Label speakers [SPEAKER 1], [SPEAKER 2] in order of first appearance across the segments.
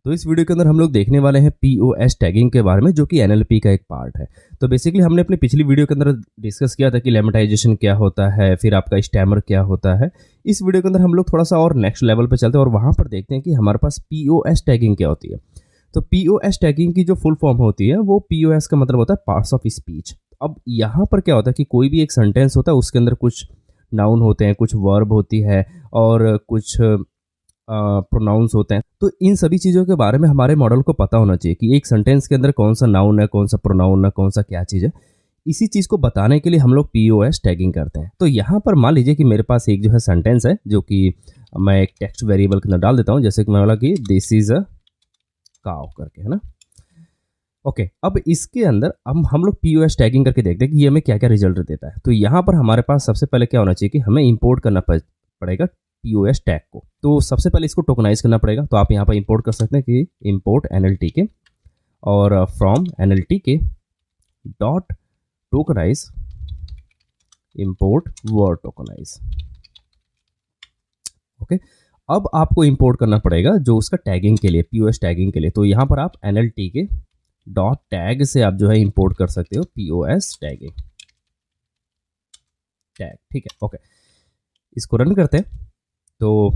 [SPEAKER 1] तो इस वीडियो के अंदर हम लोग देखने वाले हैं पीओएस टैगिंग के बारे में, जो कि एनएलपी का एक पार्ट है। तो बेसिकली हमने अपनी पिछली वीडियो के अंदर डिस्कस किया था कि लेमेटाइजेशन क्या होता है, फिर आपका स्टैमर क्या होता है। इस वीडियो के अंदर हम लोग थोड़ा सा और नेक्स्ट लेवल पे चलते हैं और वहाँ पर देखते हैं कि हमारे पास पीओएस टैगिंग क्या होती है। तो पीओएस टैगिंग की जो फुल फॉर्म होती है वो पीओएस का मतलब होता है पार्ट्स ऑफ स्पीच। अब यहाँ पर क्या होता है कि कोई भी एक सेंटेंस होता है, उसके अंदर कुछ नाउन होते हैं, कुछ वर्ब होती है और कुछ प्रोनाउंस होते हैं। तो इन सभी चीज़ों के बारे में हमारे मॉडल को पता होना चाहिए कि एक सेंटेंस के अंदर कौन सा नाउन है, कौन सा प्रोनाउन है, कौन सा क्या चीज़ है। इसी चीज़ को बताने के लिए हम लोग पीओएस टैगिंग करते हैं। तो यहाँ पर मान लीजिए कि मेरे पास एक जो है सेंटेंस है, जो कि मैं एक टेक्स्ट वेरिएबल के अंदर डाल देता हूँ, जैसे कि मैं बोला कि दिस इज़ अ काव करके, है ना। ओके, अब इसके अंदर हम लोग पीओएस टैगिंग करके देखते हैं कि ये हमें क्या क्या रिजल्ट देता है। तो यहाँ पर हमारे पास सबसे पहले क्या होना चाहिए कि हमें इंपोर्ट करना पड़ेगा पीओएस टैग को। तो सबसे पहले इसको टोकनाइज करना पड़ेगा। तो आप यहाँ पर इंपोर्ट कर सकते हैं कि इंपोर्ट एनएलटीके और from NLTK dot tokenise import word tokenise. Okay, अब आपको इंपोर्ट करना पड़ेगा जो उसका टैगिंग के लिए, पीओएस टैगिंग के लिए। तो यहाँ पर आप एनएलटीके डॉट टैग से आप जो है इंपोर्ट कर सकते हो पीओएस टैगिंग टैग। ठीक है, ओके, इसको रन करते हैं। तो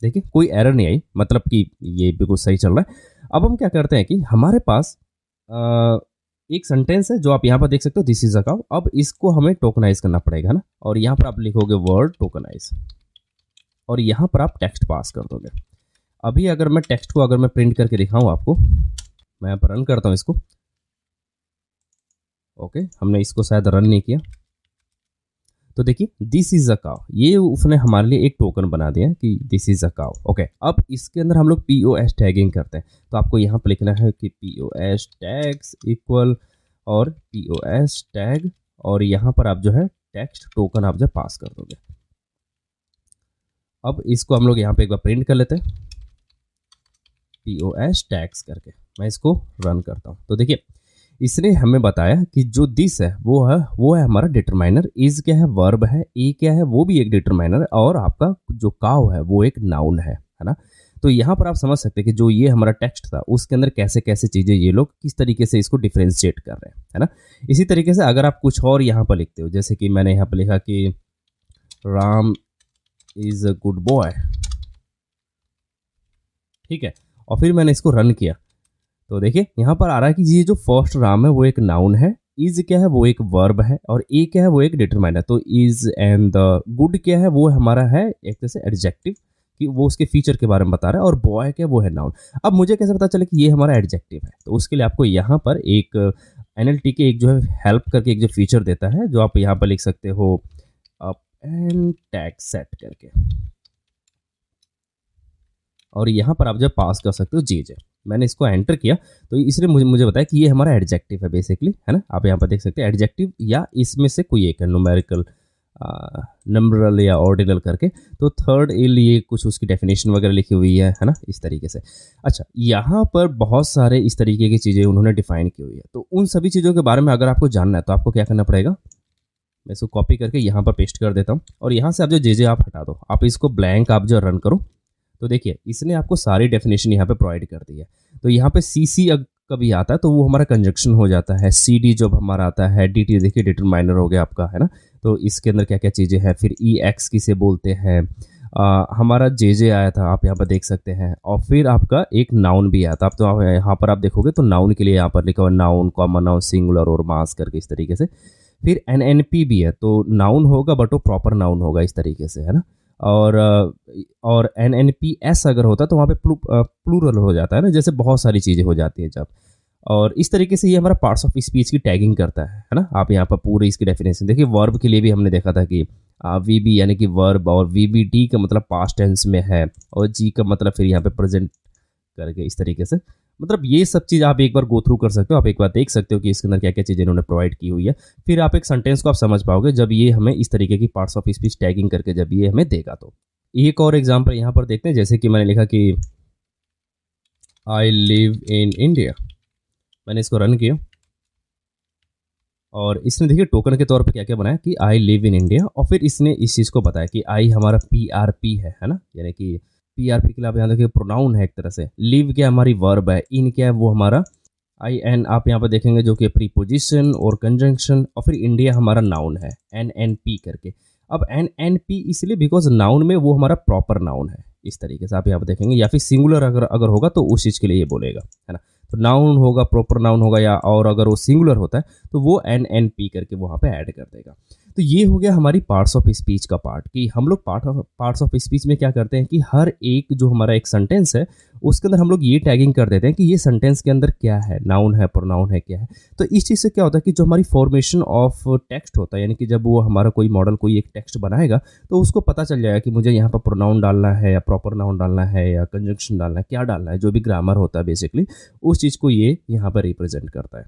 [SPEAKER 1] देखिए कोई एरर नहीं आई, मतलब कि ये बिल्कुल सही चल रहा है। अब हम क्या करते हैं कि हमारे पास एक सेंटेंस है जो आप यहाँ पर देख सकते हो, दिस इज अ काउ। अब इसको हमें टोकनाइज करना पड़ेगा ना, और यहाँ पर आप लिखोगे वर्ड टोकनाइज और यहाँ पर आप टेक्स्ट पास कर दोगे। अभी अगर मैं टेक्स्ट को मैं प्रिंट करके दिखाऊं आपको, मैं यहाँ पर रन करता हूँ इसको। ओके, हमने इसको शायद रन नहीं किया। तो देखिए दिस इज अ काउ, ये उसने हमारे लिए एक टोकन बना दिया कि this is a cow. Okay, अब इसके अंदर हम लोग पीओएस टैगिंग करते हैं। तो आपको यहाँ पर लिखना है कि पीओएस टैग्स इक्वल और पीओएस टैग, और यहाँ पर आप जो है टेक्स्ट टोकन आप जो पास कर दोगे। अब इसको हम लोग यहाँ पे एक बार प्रिंट कर लेते हैं पीओएस टैग्स करके। मैं इसको रन करता हूँ। तो देखिए इसने हमें बताया कि जो दिस है वो है हमारा डिटरमाइनर, इज क्या है वर्ब है, ए क्या है वो भी एक डिटरमाइनर है, और आपका जो काव है वो एक नाउन है ना। तो यहाँ पर आप समझ सकते हैं कि जो ये हमारा टेक्स्ट था उसके अंदर कैसे कैसे चीज़ें ये लोग किस तरीके से इसको डिफ्रेंशिएट कर रहे हैं, है ना। इसी तरीके से अगर आप कुछ और यहाँ पर लिखते हो, जैसे कि मैंने यहाँ पर लिखा कि Ram is a good boy, ठीक है, और फिर मैंने इसको रन किया। तो देखिए यहाँ पर आ रहा है कि ये जो फर्स्ट राम है वो एक नाउन है, इज क्या है वो एक वर्ब है, और ए क्या है वो एक डिटरमाइनर। तो इज एंड द गुड क्या है वो हमारा है एक तरह से एडजेक्टिव, कि वो उसके फीचर के बारे में बता रहा है, और बॉय क्या है वो है नाउन। अब मुझे कैसे पता चले कि ये हमारा एडजेक्टिव है? तो उसके लिए आपको यहाँ पर एक एनएलटी के एक जो है हेल्प करके एक जो फीचर देता है, जो आप यहाँ पर लिख सकते हो अप एंड टैग सेट करके, और यहाँ पर आप जब पास कर सकते हो जी। मैंने इसको एंटर किया तो इसने मुझे बताया कि ये हमारा एडजेक्टिव है बेसिकली, है ना। आप यहाँ पर देख सकते हैं एडजेक्टिव या इसमें से कोई एक है, न्यूमेरिकल, नंबरल या ऑर्डिनल करके। तो थर्ड ए लिए कुछ उसकी डेफिनेशन वगैरह लिखी हुई है ना, इस तरीके से। अच्छा, यहाँ पर बहुत सारे इस तरीके की चीज़ें उन्होंने डिफाइन की हुई है। तो उन सभी चीज़ों के बारे में अगर आपको जानना है तो आपको क्या करना पड़ेगा, मैं इसको कॉपी करके यहाँ पर पेस्ट कर देता हूँ, और यहाँ से आप जो जे आप हटा दो, आप इसको ब्लैंक आप जो रन करो। तो देखिए इसने आपको सारी डेफिनेशन यहाँ पे प्रोवाइड कर दी है। तो यहाँ पे सी सी कभी आता है तो वो हमारा कंजक्शन हो जाता है, सी डी जब हमारा आता है, डी टी देखिए डिटरमाइनर हो गया आपका, है ना। तो इसके अंदर क्या क्या चीज़ें हैं, फिर ई एक्स किसे बोलते हैं, हमारा जे आया था आप यहाँ पर देख सकते हैं, और फिर आपका एक नाउन भी आया था। आप तो यहाँ पर आप देखोगे तो नाउन के लिए यहाँ पर लिखा हुआ नाउन, कॉमन नाउन, सिंगुलर और मास करके इस तरीके से। फिर एनएनपी भी है, तो नाउन होगा बट वो प्रॉपर नाउन होगा इस तरीके से, है ना। और एनएनपीएस अगर होता तो वहाँ पे प्लूरल हो जाता है ना, जैसे बहुत सारी चीज़ें हो जाती है जब। और इस तरीके से ये हमारा पार्ट्स ऑफ स्पीच की टैगिंग करता है ना। आप यहाँ पर पूरी इसकी डेफिनेशन देखिए। वर्ब के लिए भी हमने देखा था कि वीबी यानी कि वर्ब, और वीबीटी का मतलब पास्ट टेंस में है, और जी का मतलब फिर यहाँ पे प्रेजेंट करके इस तरीके से। मतलब ये सब चीज़ आप एक बार गो थ्रू कर सकते हो, आप एक बार देख सकते हो कि इसके अंदर क्या क्या चीज़ें इन्होंने प्रोवाइड की हुई है। फिर आप एक सेंटेंस को आप समझ पाओगे जब ये हमें इस तरीके की पार्ट्स ऑफ स्पीच टैगिंग करके जब ये हमें देगा। तो एक और एग्जांपल यहाँ पर देखते हैं, जैसे कि मैंने लिखा कि आई लिव इन इंडिया। मैंने इसको रन किया और इसने देखिए टोकन के तौर पे क्या क्या बनाया कि आई लिव इन इंडिया, और फिर इसने इस चीज़ को बताया कि आई हमारा PRP है ना, यानी कि पीआरपी के लिए आप यहाँ देखिए प्रोनाउन है एक तरह से, लिव क्या हमारी वर्ब है, इन क्या है वो हमारा आई एन आप यहाँ पर देखेंगे जो कि प्रीपोजिशन और कंजंक्शन, और फिर इंडिया हमारा नाउन है एन एन पी करके। अब एन एन पी इसलिए बिकॉज नाउन में वो हमारा प्रॉपर नाउन है, इस तरीके से आप यहाँ पर देखेंगे, या फिर सिंगुलर अगर अगर होगा तो उस चीज़ के लिए ये बोलेगा, है ना। तो नाउन होगा, प्रॉपर नाउन होगा, या और अगर वो सिंगुलर होता है तो वो एन एन पी करके वहाँ पे ऐड कर देगा। तो ये हो गया हमारी पार्ट्स ऑफ स्पीच का पार्ट, कि हम लोग पार्ट्स ऑफ स्पीच में क्या करते हैं कि हर एक जो हमारा एक सेंटेंस है उसके अंदर हम लोग ये टैगिंग कर देते हैं कि ये सेंटेंस के अंदर क्या है, नाउन है, प्रोनाउन है, क्या है। तो इस चीज़ से क्या होता है कि जो हमारी फॉर्मेशन ऑफ टेक्स्ट होता है, यानी कि जब वो हमारा कोई मॉडल कोई एक टेक्स्ट बनाएगा तो उसको पता चल जाएगा कि मुझे यहाँ पर प्रोनाउन डालना है या प्रॉपर नाउन डालना है या कंजंक्शन डालना है, क्या डालना है, जो भी ग्रामर होता है बेसिकली उस चीज़ को ये यहाँ पर रिप्रेजेंट करता है।